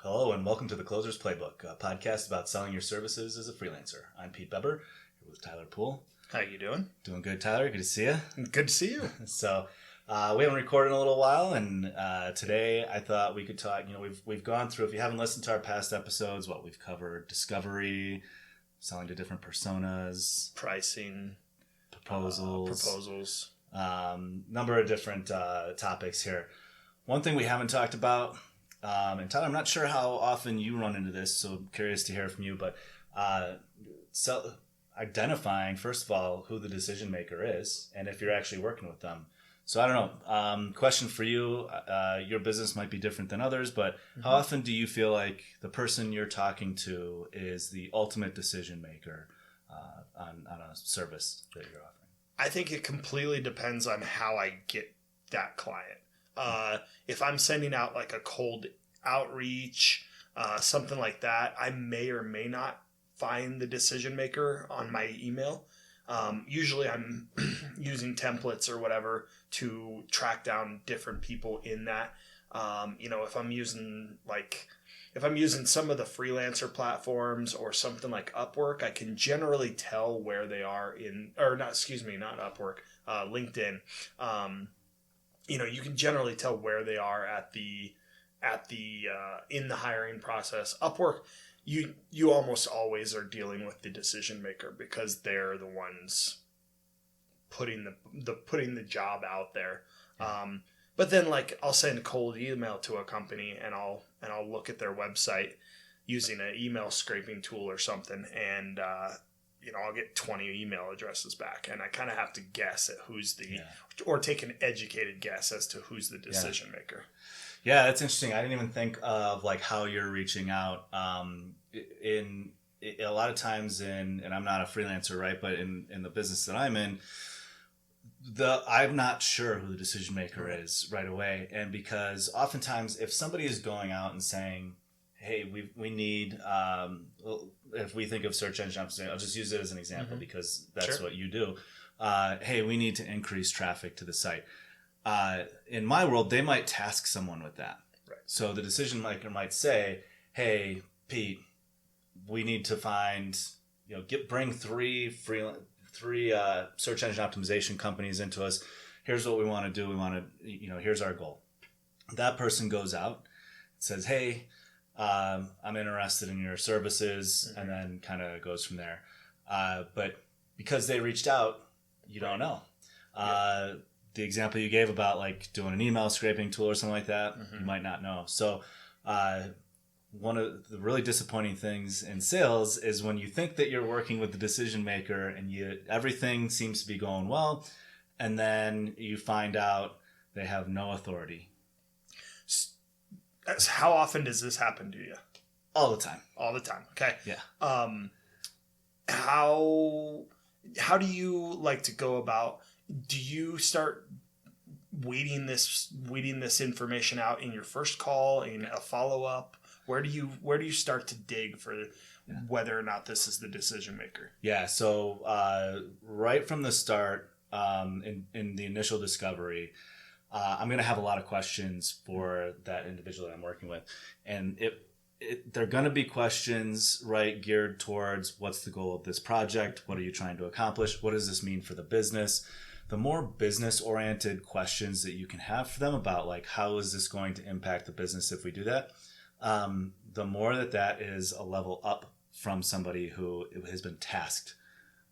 Hello and welcome to the Closer's Playbook, a podcast about selling your services as a freelancer. I'm Pete Beber, here with Tyler Poole. How you doing? Doing good, Tyler. Good to see you. Good to see you. So we haven't recorded in a little while, and today I thought we could talk. We've gone through. If you haven't listened to our past episodes, we've covered discovery, selling to different personas, Pricing, proposals, number of different topics here. One thing we haven't talked about. And Tyler, I'm not sure how often you run into this, so I'm curious to hear from you, but identifying, first of all, who the decision maker is and if you're actually working with them. So I don't know. Question for you. Your business might be different than others, but how often do you feel like the person you're talking to is the ultimate decision maker on a service that you're offering? I think it completely depends on how I get that client. If I'm sending out like a cold outreach, something like that, I may or may not find the decision maker on my email. Usually I'm using templates or whatever to track down different people in that. If I'm using some of the freelancer platforms or something like Upwork, I can generally tell where they are not Upwork, LinkedIn. You can generally tell where they are in the hiring process. Upwork, you almost always are dealing with the decision maker because they're the ones putting the job out there. But then I'll send a cold email to a company and I'll look at their website using an email scraping tool or something, and I'll get 20 email addresses back, and I kind of have to guess at or take an educated guess as to who's the decision maker. Yeah, that's interesting. I didn't even think of how you're reaching out. In a lot of times and I'm not a freelancer, right? But in the business that I'm in, I'm not sure who the decision maker is right away. And because oftentimes if somebody is going out and saying, hey, we need, if we think of search engine optimization, I'll just use it as an example because that's what you do. Hey, we need to increase traffic to the site. In my world, they might task someone with that. Right. So the decision maker might say, hey, Pete, we need to bring three search engine optimization companies into us. Here's what we want to do. We want to, here's our goal. That person goes out, says, hey, I'm interested in your services, and then kind of goes from there. But because they reached out, you don't know. The example you gave about doing an email scraping tool or something like that, you might not know. So one of the really disappointing things in sales is when you think that you're working with the decision maker and everything seems to be going well, and then you find out they have no authority. How often does this happen to you? All the time. All the time. Okay. Yeah. How do you like to go about? Do you start weeding this information out in your first call, in a follow up? Where do you start to dig for whether or not this is the decision maker? Yeah. So right from the start, in the initial discovery, I'm going to have a lot of questions for that individual that I'm working with. And they're going to be questions, right, geared towards what's the goal of this project? What are you trying to accomplish? What does this mean for the business? The more business-oriented questions that you can have for them about, how is this going to impact the business if we do that? The more that is a level up from somebody who has been tasked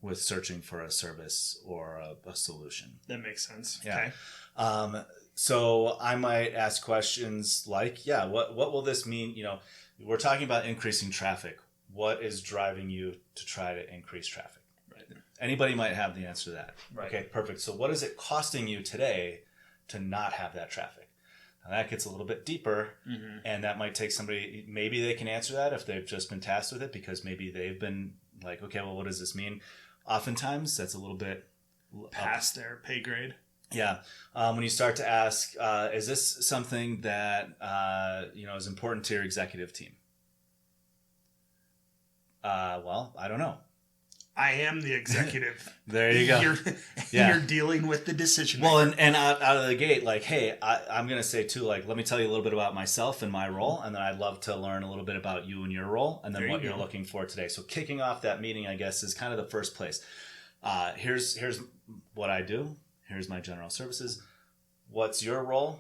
with searching for a service or a solution. That makes sense. Yeah. Okay. So I might ask questions like, what will this mean? We're talking about increasing traffic. What is driving you to try to increase traffic? Right. Anybody might have the answer to that. Right. Okay, perfect. So what is it costing you today to not have that traffic? Now that gets a little bit deeper, and that might take somebody, maybe they can answer that if they've just been tasked with it because maybe they've been okay, well, what does this mean? Oftentimes that's a little bit past their pay grade. Yeah. When you start to ask, is this something that, is important to your executive team? Well, I don't know. I am the executive. There you go. You're dealing with the decision maker. Well, and out of the gate, like, hey, I'm going to say too, like, let me tell you a little bit about myself and my role, and then I'd love to learn a little bit about you and your role, and then what you're looking for today. So kicking off that meeting, I guess, is kind of the first place. Here's what I do. Here's my general services. What's your role?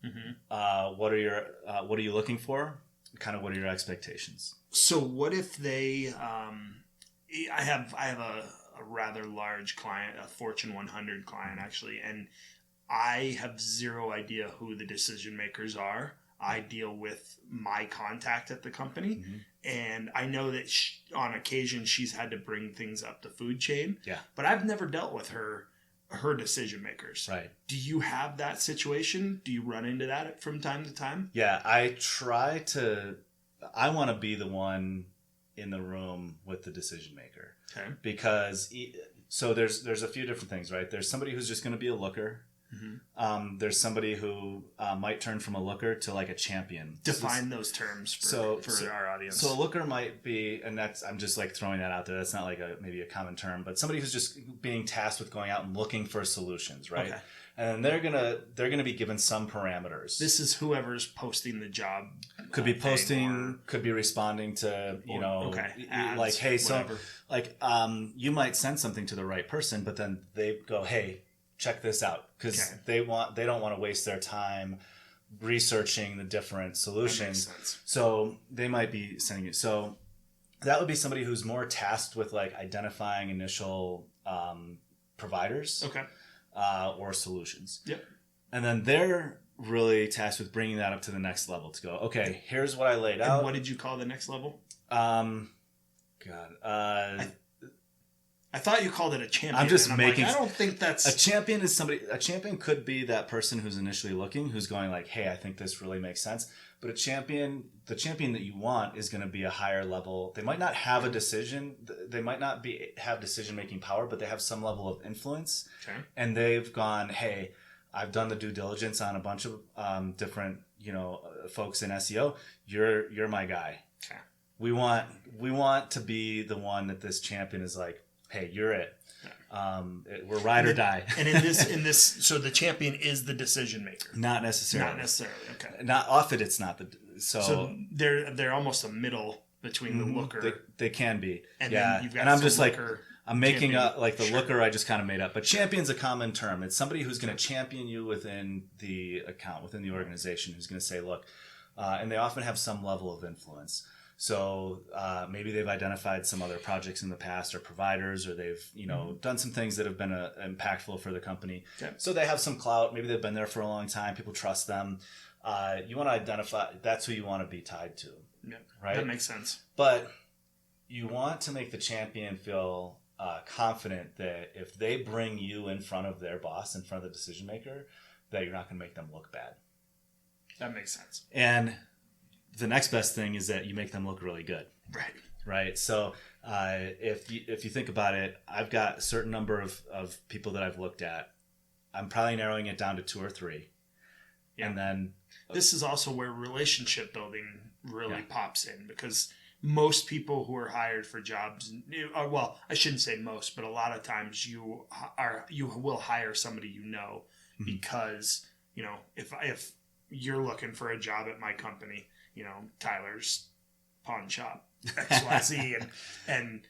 Mm-hmm. What are you looking for? Kind of what are your expectations? So what if they? I have a rather large client, a Fortune 100 client actually, and I have zero idea who the decision makers are. I deal with my contact at the company, and I know that on occasion she's had to bring things up the food chain. Yeah, but I've never dealt with her decision makers. Right. Do you have that situation? Do you run into that from time to time? Yeah, I want to be the one in the room with the decision maker. Okay. Because so there's a few different things, right? There's somebody who's just going to be a looker. Mm-hmm. There's somebody who might turn from a looker to like a champion. Define those terms for our audience. So a looker might be, and I'm just like throwing that out there. That's not like maybe a common term, but somebody who's just being tasked with going out and looking for solutions, right? Okay. And they're gonna be given some parameters. This is whoever's posting the job. Could be posting, could be responding to, ads, like, hey, whatever. So like you might send something to the right person, but then they go, hey, check this out, because they don't want to waste their time researching the different solutions. That makes sense. So they might be sending it. So that would be somebody who's more tasked with like identifying initial providers. Okay. Or solutions. Yep. And then they're really tasked with bringing that up to the next level to go, okay, here's what I laid out. And what did you call the next level? I thought you called it a champion. I'm just making. I don't think that's a champion. A champion could be that person who's initially looking, who's going like, "Hey, I think this really makes sense." But the champion that you want is going to be a higher level. They might not have a decision. They might not have decision making power, but they have some level of influence. Okay. And they've gone, "Hey, I've done the due diligence on a bunch of different folks in SEO. You're my guy. Okay. We want to be the one that this champion is like." Hey, you're it. We're ride or die. And in this, so the champion is the decision maker. Not necessarily. Okay. Not often. It's not so they're almost a middle between the looker. They can be. And then you've got I'm just like I'm making champion. Like the looker. I just kind of made up. But champion's a common term. It's somebody who's going to champion you within the account, within the organization, who's going to say, look, and they often have some level of influence. So maybe they've identified some other projects in the past or providers, or they've done some things that have been impactful for the company. Okay. So they have some clout. Maybe they've been there for a long time. People trust them. You want to identify. That's who you want to be tied to. Yeah, right. That makes sense. But you want to make the champion feel confident that if they bring you in front of their boss, in front of the decision maker, that you're not going to make them look bad. That makes sense. And the next best thing is that you make them look really good. Right. So if you think about it, I've got a certain number of people that I've looked at. I'm probably narrowing it down to 2 or 3. Yeah. And then this is also where relationship building really pops in, because most people who are hired for jobs, well, I shouldn't say most, but a lot of times you will hire somebody because if you're looking for a job at my company, Tyler's pawn shop XYZ and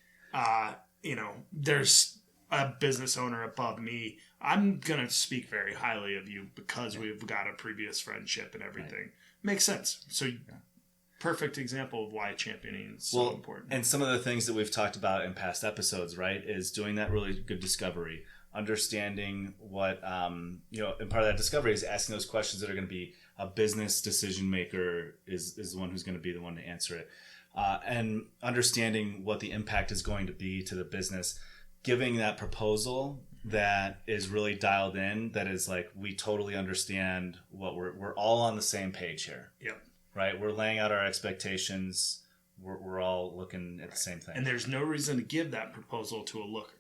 there's a business owner above me. I'm going to speak very highly of you because we've got a previous friendship and everything. Right. Makes sense. So perfect example of why championing is so important. And some of the things that we've talked about in past episodes, right, is doing that really good discovery, understanding what, and part of that discovery is asking those questions that are going to be a business decision maker is the one who's going to be the one to answer it. And understanding what the impact is going to be to the business, giving that proposal that is really dialed in, that is like, we totally understand what we're all on the same page here. Yep. Right. We're laying out our expectations. We're all looking at the same thing. And there's no reason to give that proposal to a looker.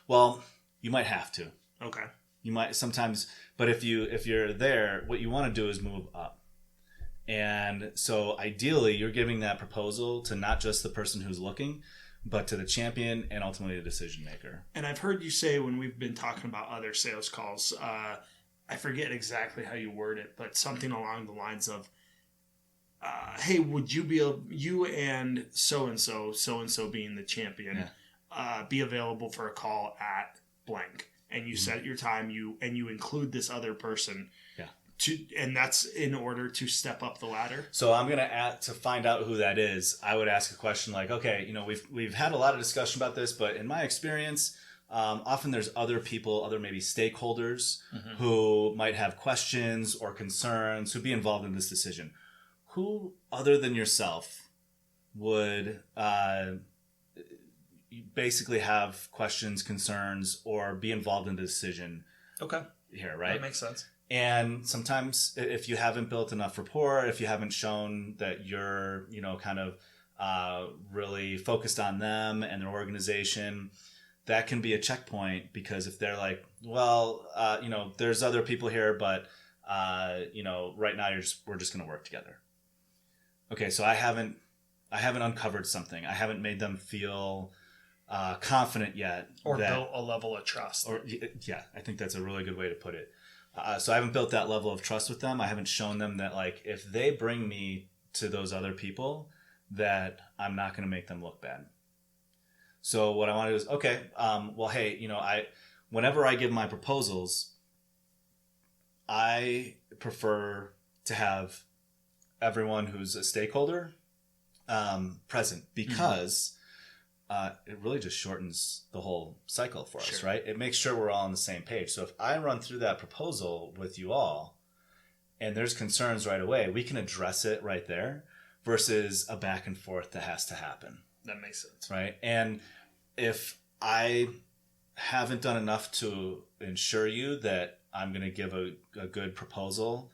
Well, you might have to. Okay. You might sometimes, but if you're there, what you want to do is move up. And so ideally you're giving that proposal to not just the person who's looking, but to the champion and ultimately the decision maker. And I've heard you say when we've been talking about other sales calls, I forget exactly how you word it, but something along the lines of, hey, would you and so-and-so being the champion, be available for a call at blank? And you set your time, you include this other person. Yeah. And that's in order to step up the ladder. So I'm gonna to find out who that is. I would ask a question like, okay, we've had a lot of discussion about this, but in my experience, often there's other people, other maybe stakeholders who might have questions or concerns who'd be involved in this decision. Who other than yourself would basically have questions, concerns, or be involved in the decision? Okay. Here, right? That makes sense. And sometimes if you haven't built enough rapport, if you haven't shown that you're, kind of really focused on them and their organization, that can be a checkpoint, because if they're like, well, there's other people here, but, right now we're just going to work together. Okay. So I haven't uncovered something. I haven't made them feel confident yet. Or built a level of trust. I think that's a really good way to put it. So I haven't built that level of trust with them. I haven't shown them that, like, if they bring me to those other people, that I'm not going to make them look bad. So what I want to do is, okay, well, hey, whenever I give my proposals, I prefer to have everyone who's a stakeholder present, because it really just shortens the whole cycle for us, right? It makes sure we're all on the same page. So if I run through that proposal with you all and there's concerns right away, we can address it right there versus a back and forth that has to happen. That makes sense. Right? And if I haven't done enough to ensure you that I'm going to give a good proposal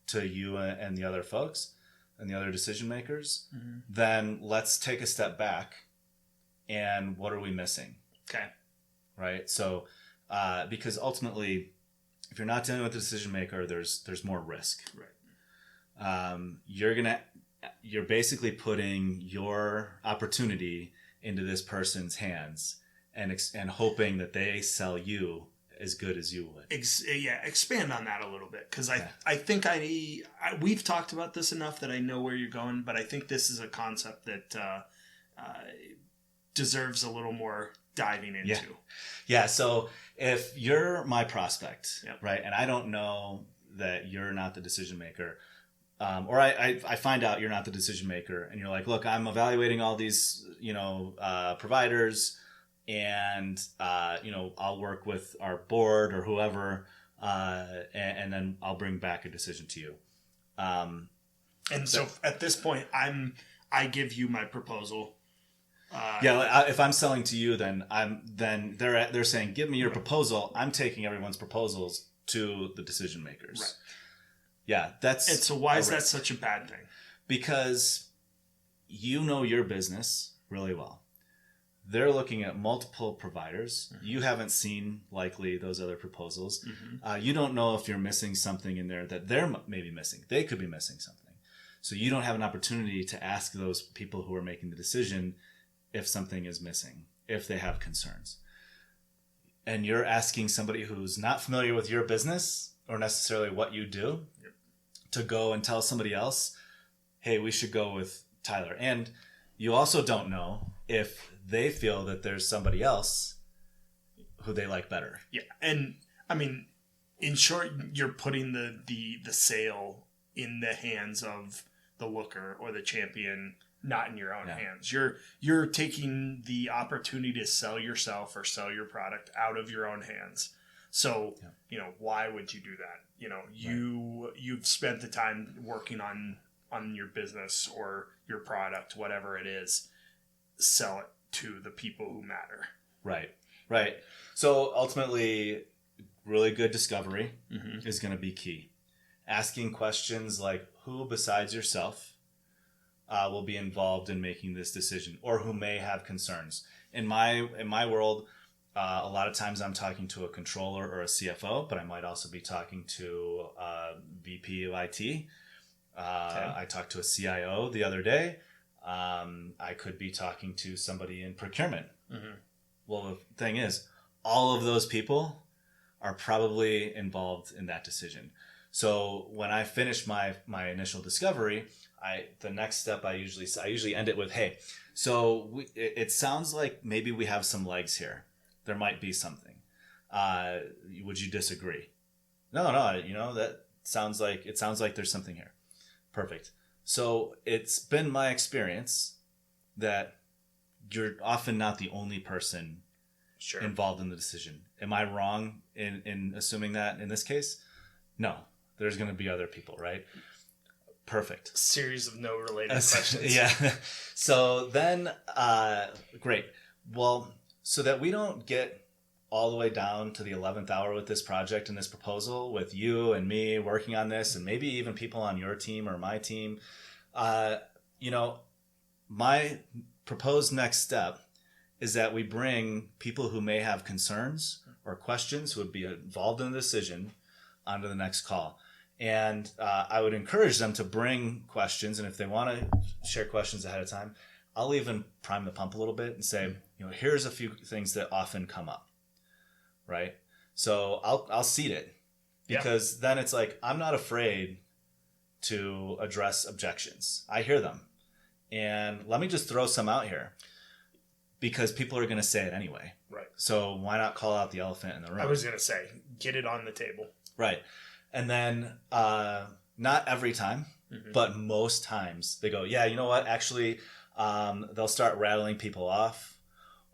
to you and the other folks and the other decision makers, then let's take a step back. And what are we missing? Okay. Right. So, because ultimately, if you're not dealing with the decision maker, there's more risk. Right. You're basically putting your opportunity into this person's hands and hoping that they sell you as good as you would. Expand on that a little bit, because I think we've talked about this enough that I know where you're going, but I think this is a concept that deserves a little more diving into. Yeah. So if you're my prospect, right, and I don't know that you're not the decision maker, or I find out you're not the decision maker, and you're like, look, I'm evaluating all these, providers, and I'll work with our board or whoever, and then I'll bring back a decision to you. So at this point, I give you my proposal. If I'm selling to you, then they're saying, give me your proposal. I'm taking everyone's proposals to the decision makers. Right. Yeah, and so why is that such a bad thing? Because you know your business really well. They're looking at multiple providers. You haven't seen likely those other proposals. You don't know if you're missing something in there that they're maybe missing. They could be missing something. So you don't have an opportunity to ask those people who are making the decision if something is missing, if they have concerns. And you're asking somebody who's not familiar with your business or necessarily what you do to go and tell somebody else, hey, we should go with Tyler. And you also don't know if they feel that there's somebody else who they like better. Yeah. And I mean, in short, you're putting the sale in the hands of the looker or the champion, not in your own hands. You're taking the opportunity to sell yourself or sell your product out of your own hands. So, why would you do that? You've spent the time working on your business or your product, whatever it is, sell it to the people who matter. Right. So ultimately, really good discovery is going to be key. Asking questions like, who besides yourself will be involved in making this decision, or who may have concerns. In my world, a lot of times I'm talking to a controller or a CFO, but I might also be talking to a VP of IT. I talked to a CIO the other day. I could be talking to somebody in procurement. Mm-hmm. Well, the thing is, all of those people are probably involved in that decision. So when I finish my initial discovery, the next step I usually end it with, hey, so it sounds like maybe we have some legs here. There might be something. Would you disagree? No, that sounds like there's something here. Perfect. So it's been my experience that you're often not the only person involved in the decision. Am I wrong in assuming that in this case? No, there's going to be other people, right? Perfect. Series of no related questions. Yeah. So then, great. Well, so that we don't get all the way down to the 11th hour with this project and this proposal with you and me working on this, and maybe even people on your team or my team, my proposed next step is that we bring people who may have concerns or questions who would be involved in the decision onto the next call. And I would encourage them to bring questions. And if they want to share questions ahead of time, I'll even prime the pump a little bit and say, here's a few things that often come up. Right. So I'll seed it because then it's like, I'm not afraid to address objections. I hear them. And let me just throw some out here because people are going to say it anyway. Right. So why not call out the elephant in the room? I was going to say, get it on the table. Right. And then not every time, but most times they go, yeah, you know what? Actually, they'll start rattling people off.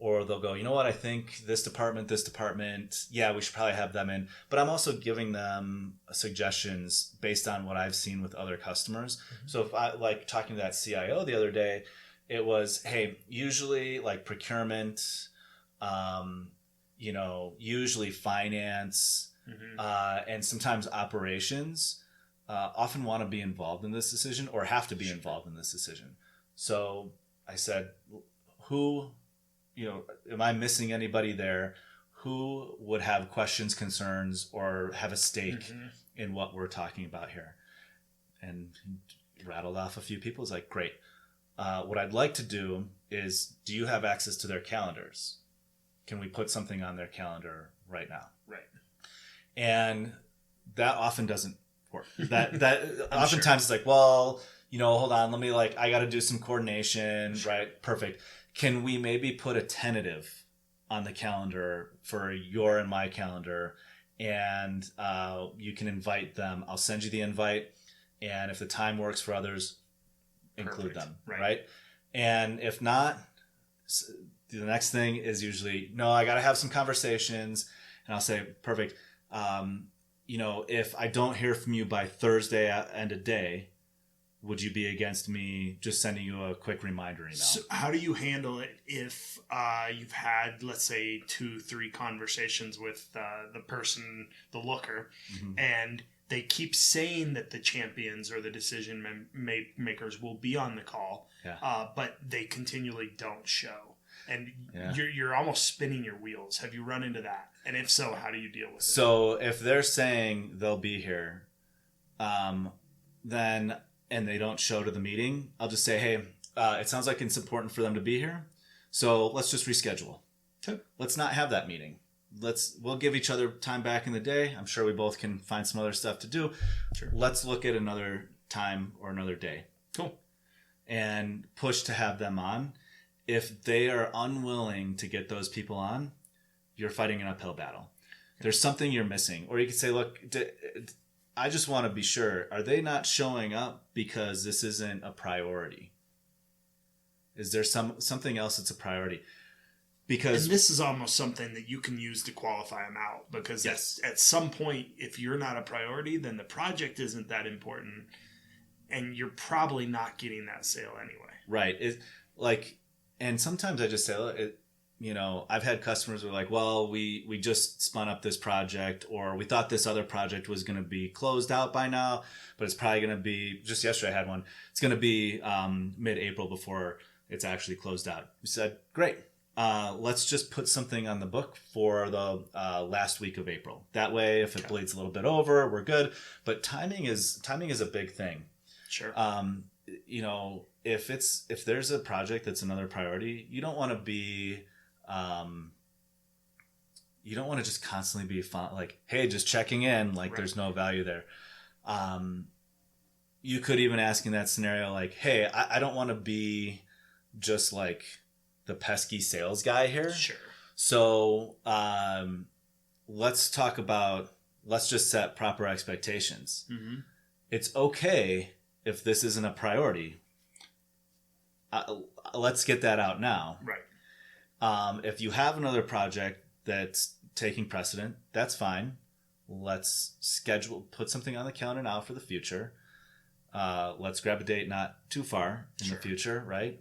Or they'll go, you know what, I think this department, yeah, we should probably have them in. But I'm also giving them suggestions based on what I've seen with other customers. Mm-hmm. So if I, like talking to that CIO the other day, it was, hey, usually like procurement, usually finance, and sometimes operations often want to be involved in this decision or have to be involved in this decision. So I said, am I missing anybody there who would have questions, concerns, or have a stake in what we're talking about here? And he rattled off a few people. It's like, great. What I'd like to do is, do you have access to their calendars? Can we put something on their calendar right now? Right. And that often doesn't work. That oftentimes it's like, well, hold on, I got to do some coordination, right? Perfect. Can we maybe put a tentative on the calendar for your and my calendar, and you can invite them. I'll send you the invite, and if the time works for others, include them, right? And if not, the next thing is usually, no, I got to have some conversations, and I'll say, perfect. If I don't hear from you by Thursday at end of day, would you be against me just sending you a quick reminder email? So how do you handle it if you've had, let's say, 2-3 conversations with the person, the looker, and they keep saying that the champions or the decision makers will be on the call, but they continually don't show? And you're almost spinning your wheels. Have you run into that? And if so, how do you deal with it? So if they're saying they'll be here, then... and they don't show to the meeting, I'll just say, hey, it sounds like it's important for them to be here. So let's just reschedule. Okay. Let's not have that meeting. We'll give each other time back in the day. I'm sure we both can find some other stuff to do. Sure. Let's look at another time or another day. Cool. And push to have them on. If they are unwilling to get those people on, you're fighting an uphill battle. There's something you're missing. Or you could say, look, I just want to be sure, are they not showing up because this isn't a priority? Is there something else that's a priority? Because and this is almost something that you can use to qualify them out, because at some point, if you're not a priority, then the project isn't that important, and you're probably not getting that sale anyway. Right. And sometimes I just say, I've had customers who are like, well, we just spun up this project, or we thought this other project was going to be closed out by now, but it's probably going to be, just yesterday I had one, it's going to be mid-April before it's actually closed out. We said, great. Let's just put something on the book for the last week of April. That way, if it bleeds a little bit over, we're good. But timing is a big thing. Sure. if there's a project that's another priority, you don't want to be, you don't want to just constantly be like, hey, just checking in, like there's no value there. You could even ask in that scenario, like, hey, I don't want to be just like the pesky sales guy here. Sure. So let's just set proper expectations. Mm-hmm. It's okay if this isn't a priority. Let's get that out now. Right. If you have another project that's taking precedent, that's fine. Let's put something on the calendar now for the future. Let's grab a date not too far in the future, right?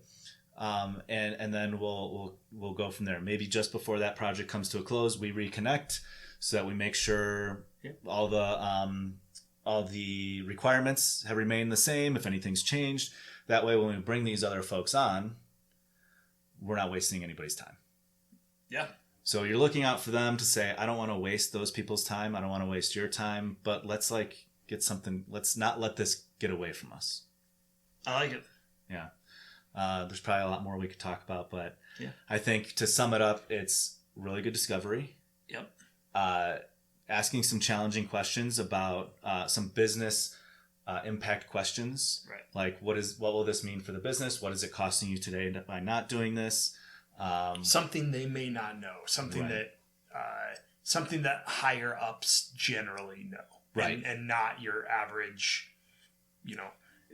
And then we'll go from there. Maybe just before that project comes to a close, we reconnect so that we make sure all the requirements have remained the same. If anything's changed, that way when we bring these other folks on, we're not wasting anybody's time. Yeah. So you're looking out for them to say, I don't want to waste those people's time. I don't want to waste your time, but let's get something. Let's not let this get away from us. I like it. Yeah. There's probably a lot more we could talk about, but I think to sum it up, it's really good discovery. Yep. Asking some challenging questions about some business impact questions. Right. Like what will this mean for the business? What is it costing you today by not doing this? Something they may not know. Something that higher ups generally know. Right. And not your average,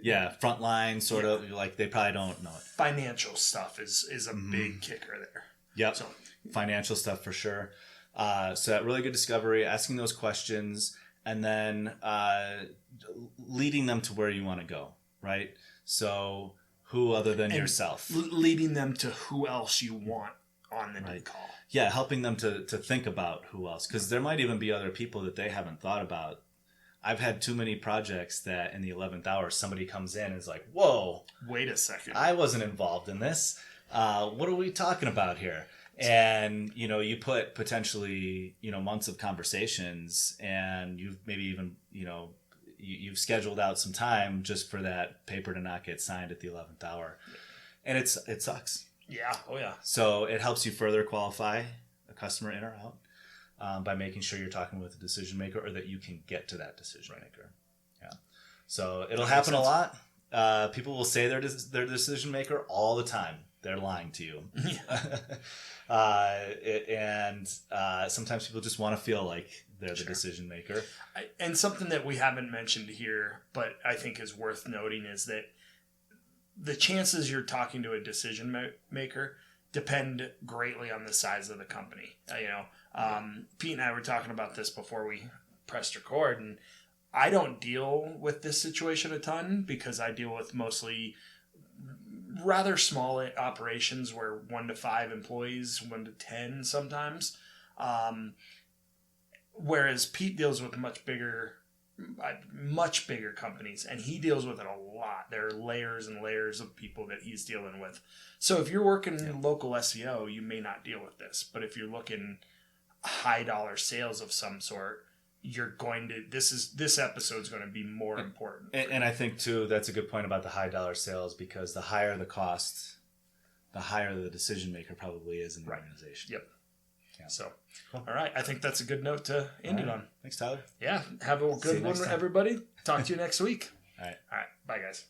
Yeah, frontline sort of, like they probably don't know it. Financial stuff is a big kicker there. Yep, so financial stuff for sure. So that really good discovery, asking those questions, and then leading them to where you want to go, right? So who other than yourself? Leading them to who else you want on the new call. Yeah, helping them to think about who else, because there might even be other people that they haven't thought about. I've had too many projects that in the 11th hour, somebody comes in and is like, whoa. Wait a second. I wasn't involved in this. What are we talking about here? And, you put potentially, months of conversations, and you've maybe even, you've scheduled out some time just for that paper to not get signed at the 11th hour. And it sucks. Yeah. Oh, yeah. So it helps you further qualify a customer in or out. By making sure you're talking with a decision maker, or that you can get to that decision maker. Yeah. So it'll happen a lot. People will say they're the decision maker all the time. They're lying to you. And sometimes people just want to feel like they're the decision maker. And something that we haven't mentioned here, but I think is worth noting, is that the chances you're talking to a decision maker depend greatly on the size of the company. Pete and I were talking about this before we pressed record, and I don't deal with this situation a ton because I deal with mostly rather small operations where 1 to 5 employees, 1 to 10 sometimes. Whereas Pete deals with much bigger companies, and he deals with it a lot. There are layers and layers of people that he's dealing with. So if you're working local SEO, you may not deal with this. But if you're looking high dollar sales of some sort, this episode's going to be more important. And I think too, that's a good point about the high dollar sales, because the higher the cost, the higher the decision maker probably is in the organization. Yep. Yeah. So, cool. All right. I think that's a good note to end it on. Thanks, Tyler. Yeah. Have a good one, everybody. Talk to you next week. All right. Bye, guys.